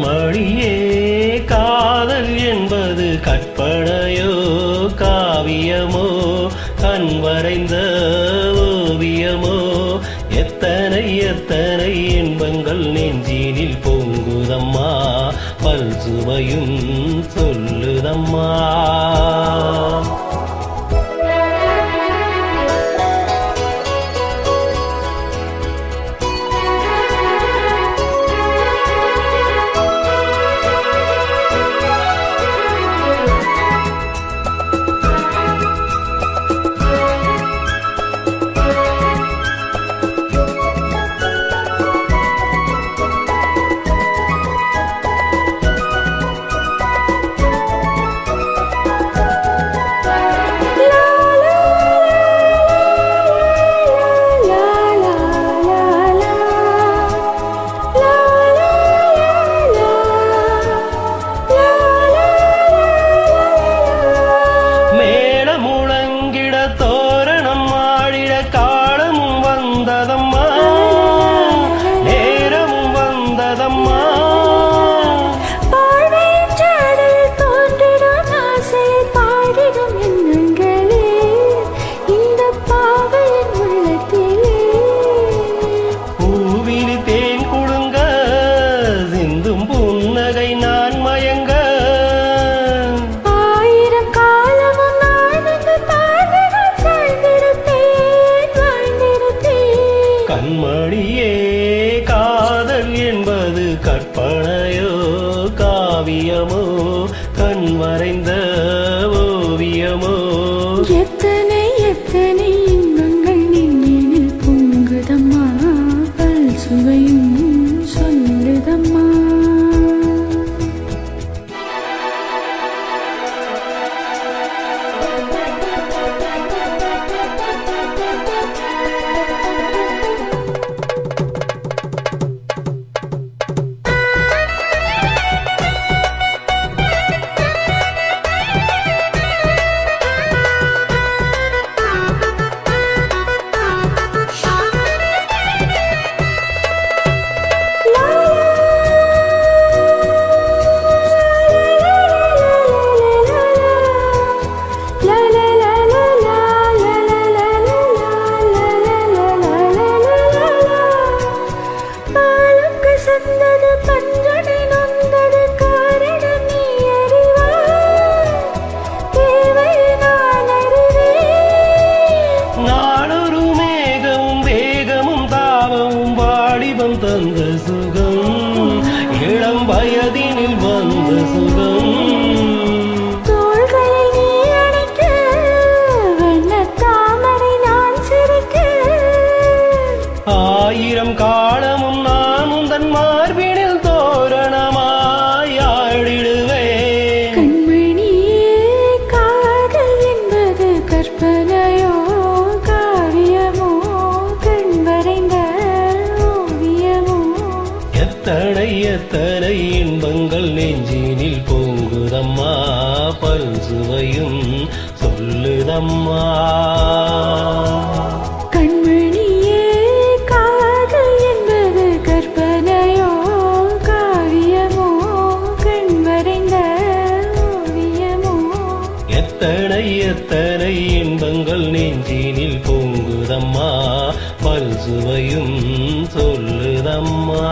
கண்மணியே காதல் என்பது கற்பனையோ காவியமோ கண் வரைந்த ஓவியமோ எத்தனை எத்தனை இன்பங்கள் நெஞ்சினில் பொங்குதம்மா பல் சுவையும் சொல்லுதம்மா. கண்மணியே காதல் என்பது கற்பனையோ காவியமோ கண் வரைந்த ஓவியமோ எத்தனை எத்தனை இன்பங்கள் நெஞ்சினில் பொங்குதம்மா பல் சுவையும் சொல்லுதம்மா. தந்த சுகம் இளம் வயதினில் வந்த சுகம் தோள்களில் நீ அணைக்க வண்ணத் தாமரை நான் சிரிக்க ஆயிரம் காலமும் நான் உந்தன் மார்பினில் தோரணமாய் ஆடிடுவேன். கண்மணியே காதல் என்பது கற்பனையோ காவியமோ கண் வரைந்த எத்தனை எத்தனை இன்பங்கள் நெஞ்சினில் பொங்குதம்மா பல் சுவையும் சொல்லுதம்மா. கண்மணியே காதல் என்பது கற்பனையோ காவியமோ கண் வரைந்த ஓவியமோ எத்தனை எத்தனை இன்பங்கள் நெஞ்சினில் பொங்குதம்மா பல் சுவையும் சொல்லுதம்மா.